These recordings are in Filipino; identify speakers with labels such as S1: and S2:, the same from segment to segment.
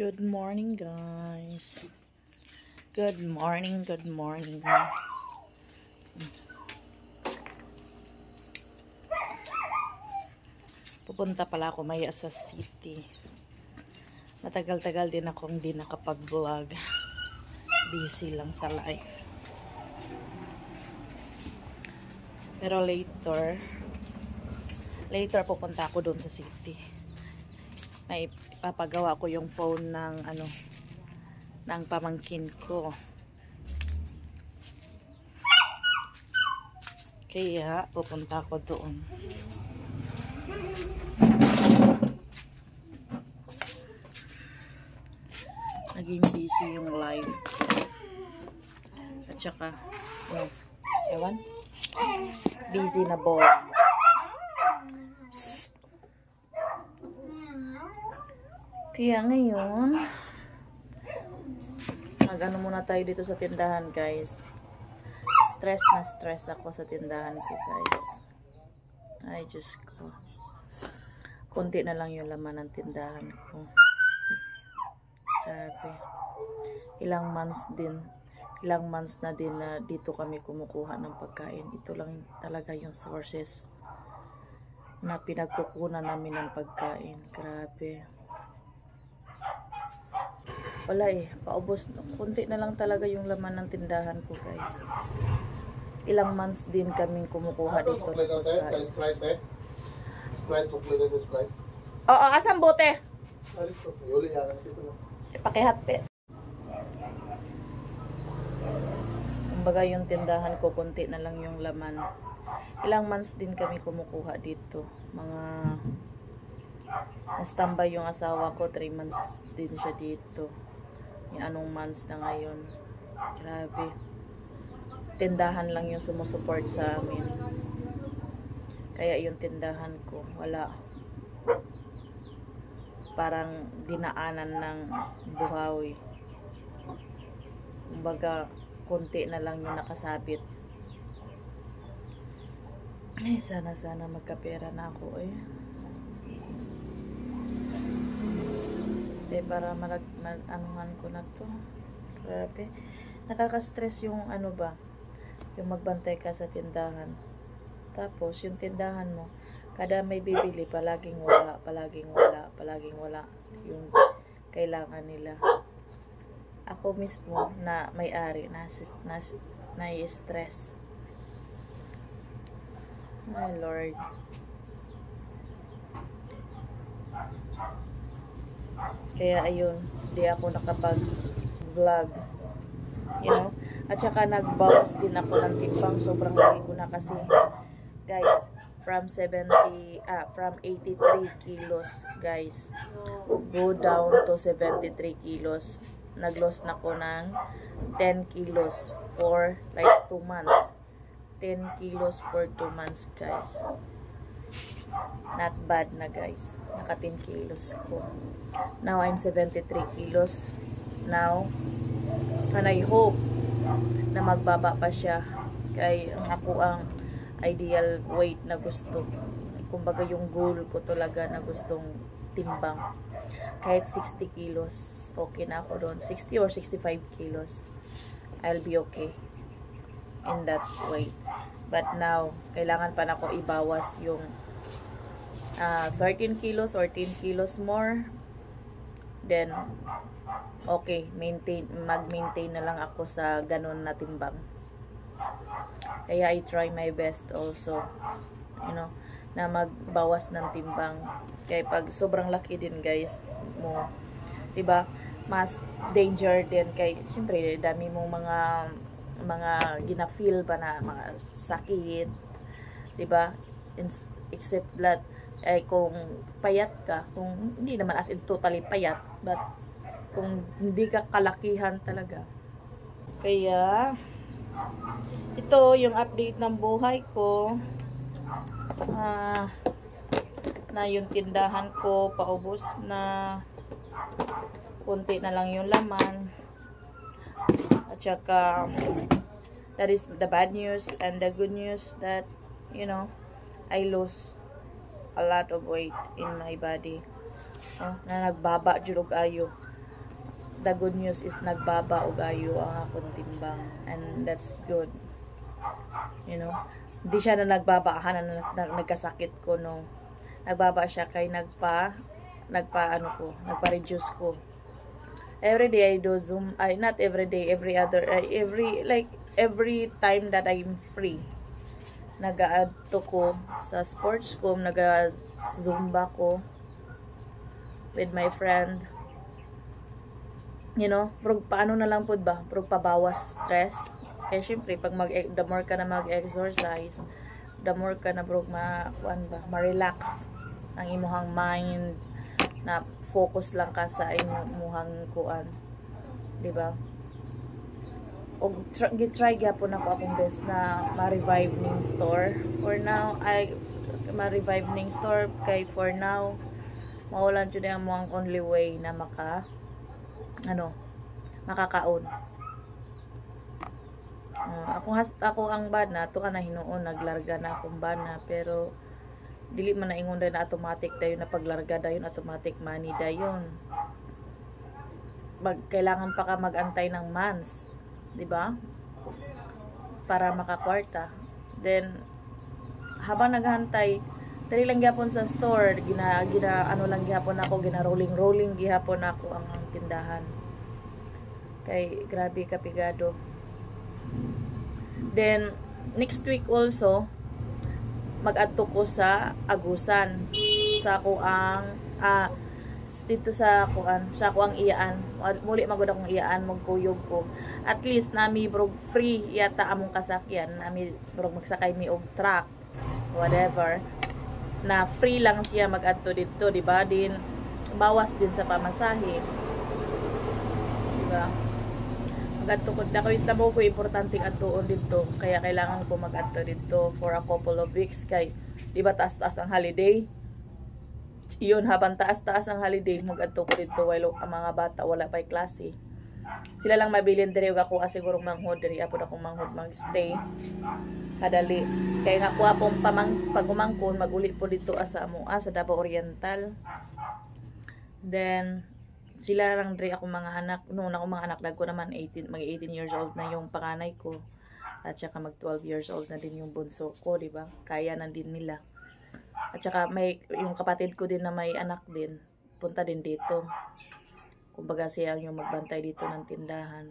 S1: Good morning, guys. Good morning, good morning. Pupunta pala ako maya sa city. Matagal-tagal din akong hindi nakapag-vlog. Busy lang sa life. Pero later pupunta ako doon sa city. May ipapagawa ko yung phone ng pamangkin ko. Kaya pupunta ako doon. Naging busy yung live. At saka ewan, busy na ball. Kaya ngayon, mag-ano muna tayo dito sa tindahan, guys. Stress ako sa tindahan ko, guys. Ay, Diyos ko. Kunti na lang yung laman ng tindahan ko. Grabe. Ilang months na din na dito kami kumukuha ng pagkain. Ito lang talaga yung sources na pinagkukunan namin ng pagkain. Grabe. Wala paubos. Kunti na lang talaga yung laman ng tindahan ko, guys. Ilang months din kaming kumukuha dito.
S2: Sprite, Sprite.
S1: Oo, asang bote? Pakihat, pe. Kumbaga yung tindahan ko, kunti na lang yung laman. Ilang months din kami kumukuha dito. Na-standby yung asawa ko, 3 months din siya dito. Yung anong months na ngayon. Grabe. Tindahan lang yung sumusuport sa amin. Kaya yung tindahan ko, wala. Parang dinaanan ng buhawi. Kumbaga, konti na lang yung nakasabit. Ay, sana magkapera na ako para anuhan ko na to. Grabe. Nakaka-stress yung yung magbantay ka sa tindahan. Tapos, yung tindahan mo, kada may bibili, palaging wala yung kailangan nila. Ako mismo na may-ari, na-stress. My Lord. Kaya ayun, di ako nakapag-vlog. At saka nagbawas din ako ng timbang. Sobrang laki ko na kasi. Guys, from 83 kilos, guys. Go down to 73 kilos. Nag-loss na ko ng 10 kilos for like 2 months. 10 kilos for 2 months, guys. Not bad na, guys. Naka 10 kilos ko. Now, I'm 73 kilos. Now, and I hope na magbaba pa siya. Kaya ako ang ideal weight na gusto. Kumbaga yung goal ko talaga na gustong timbang. Kahit 60 kilos, okay na ako doon. 60 or 65 kilos, I'll be okay in that weight. But now, kailangan pa na ako ibawas yung 13 kilos or 10 kilos more. Then, okay, mag-maintain na lang ako sa ganun na timbang. Kaya I try my best also, na magbawas ng timbang. Kaya pag sobrang laki din, guys, mo, diba, mas danger din kay, syempre, dami mong mga gina-feel ba na mga sakit, diba, except that, kung payat ka, kung hindi naman as in totally payat, but kung hindi ka kalakihan talaga. Kaya, ito yung update ng buhay ko. Na yung tindahan ko, paubos na. Kunti na lang yung laman. At saka, that is the bad news. And the good news that, I lost a lot of weight in my body. Na nagbaba julog ayo. the good news is nagbaba og ayo ang akong timbang, and that's good, you know. Hindi siya na nagbaba na nagkasakit ko, no. Nagbaba siya kay nagpa-reduce ko. Every day I do Zoom, not every day, every time that I'm free, nag-add to ko sa sports ko, nag-zumba ko with my friend, you know. Pero paano na lang po ba, pero pabawas stress, kaya syempre pag the more ka na mag-exercise, the more ka na bro ma-relax ang imuhang mind, na focus lang ka sa imuhang kuan, di ba? O gitry gyapon ako akong best na ma-revive ning store. For now, ma-revive ning store kay for now mawalan jud ang mo ang only way na makakaon. Ako ang bana to ana hinuon, naglarga na akong bana, pero dili man na ingon na automatic dayon na paglarga dayon automatic money dayon. Kailangan pa ka magantay ng months, di ba? Para makakwarta. Then habang naghantay, dali lang gyapon sa store, lang gyapon ako, rolling gyapon ako ang tindahan. Kay grabe kapigado. Then next week also mag-adto ko sa Agusan sa ako ang dito sa ako ang iyaan, muli magud akong iyaan, magkuyog ko, at least nami bro free yata among kasakyan, nami bro magsakay mi og truck whatever, na free lang siya mag-adto dito, di ba? Din bawas din sa pamasahe, di ba? Mag-adto ko na ko importante adtoon dito, kaya kailangan ko mag-adto dito for a couple of weeks, kay di ba taas-taas ang holiday. Iyon, habang taas-taas ang holiday, mag-adto ko dito while ang mga bata wala pa'y klase. Sila lang mabilin diri ug ako asigurong manghod diri, apod akong manghod mag-stay kadali. Kaya nga ko apong pagumangkon maguli po dito sa sa Davao Oriental. Then sila lang diri akong mga anak, noon ako mga anak dagko naman 18 years old na yung panganay ko, at saka mag 12 years old na din yung bunso ko, di ba? Kaya na din nila. At saka may yung kapatid ko din na may anak din, punta din dito. Kumbaga siya yung magbantay dito ng tindahan.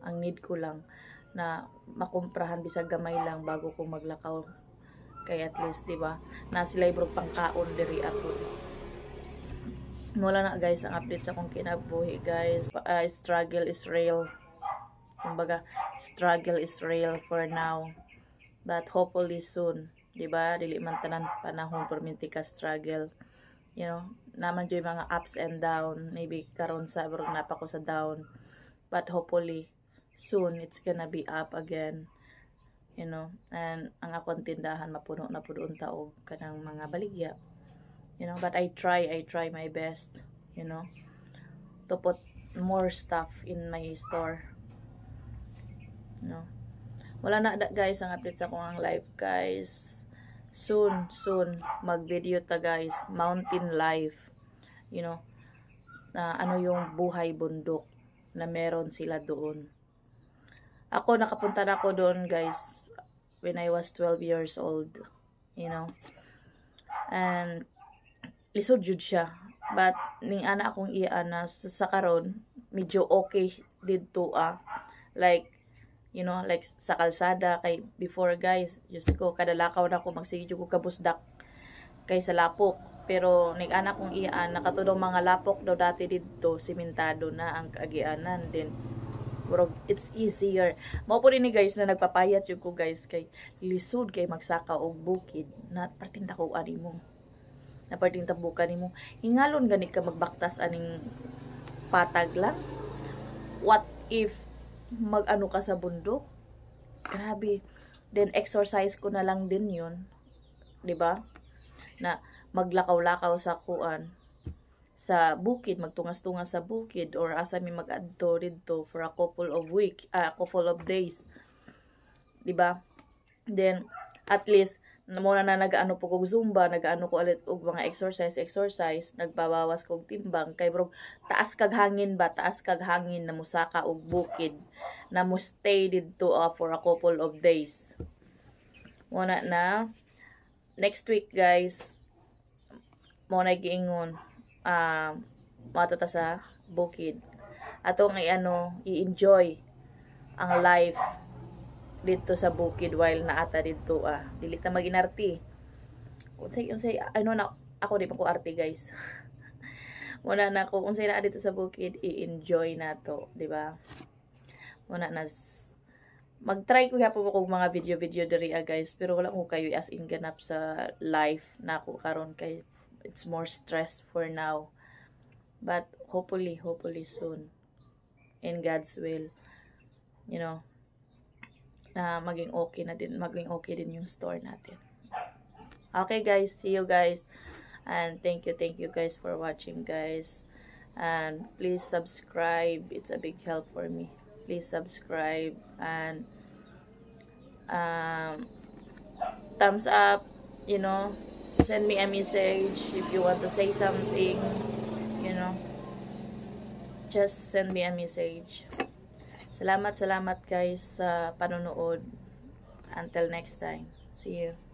S1: Ang need ko lang na makumprahan bisag gamay lang bago ko maglakaw. Kaya at least, di ba, na sila ibro pangkaon diri ako. Wala na guys ang update sa akong kinabuhi guys. Struggle is real. Kumbaga, struggle is real for now. But hopefully soon, di ba? Dili man tanan panahon perminti ka struggle. You know, naman yung mga ups and down. Maybe karon sa burong napa ko sa down. But hopefully soon it's gonna be up again. You know, and ang akong tindahan mapuno na pud unta og kanang mga baligya. You know, but I try my best, you know, to put more stuff in my store. You know, wala na guys ang update sa akong live guys. Soon mag-video ta guys, mountain life. You know, na ano yung buhay bundok na meron sila doon. Ako nakapunta na ako doon guys when I was 12 years old, you know. And lisod jud siya, but ning ana akong iana sa karon medyo okay didto like, you know, like sa kalsada. Kay before guys, just ko kadalakaw na ako magsige ko kabusdak kay sa lapok, pero ning ana akong iyan nakatudong mga lapok daw dati didto, simentado na ang kaagianan. Then bro, it's easier mao po ni guys na nagpapayat jud ko guys, kay lisod kay magsaka og bukid na parting dako ani mo, na parting tabukan nimo, hingalon gani ka magbaktas aning patag lang. What if mag-ano ka sa bundok? Grabe. Then exercise ko na lang din yun, di ba? Na maglakaw-lakaw sa kuan sa bukid, magtungas-tungas sa bukid, or asa mi mag-adto didto for a couple of days, di ba? Then at least muna na nagaano po kog zumba, nagaano ko ulit og mga exercise, nagbabawas kog timbang kay bro taas kag hangin na musaka og bukid na mo stay didto for a couple of days. Muna na next week guys, mo na giingon mato ta sa bukid atong i-enjoy ang life dito sa bukid while naata dito dili ta maginarti unsay na ako di pa ko arte guys. Muna na ko unsay na dito sa bukid i-enjoy nato, di ba? Muna na mag-try ko gyapon ko mga video diri guys, pero wala ko kayo as in ganap sa life na ako karon kay it's more stress for now, but hopefully soon in God's will, you know, na maging okay din yung store natin. Okay guys, see you guys, and thank you guys for watching guys, and please subscribe, it's a big help for me. Please subscribe and thumbs up, you know, send me a message if you want to say something, you know, just send me a message. Salamat guys sa panonood. Until next time. See you.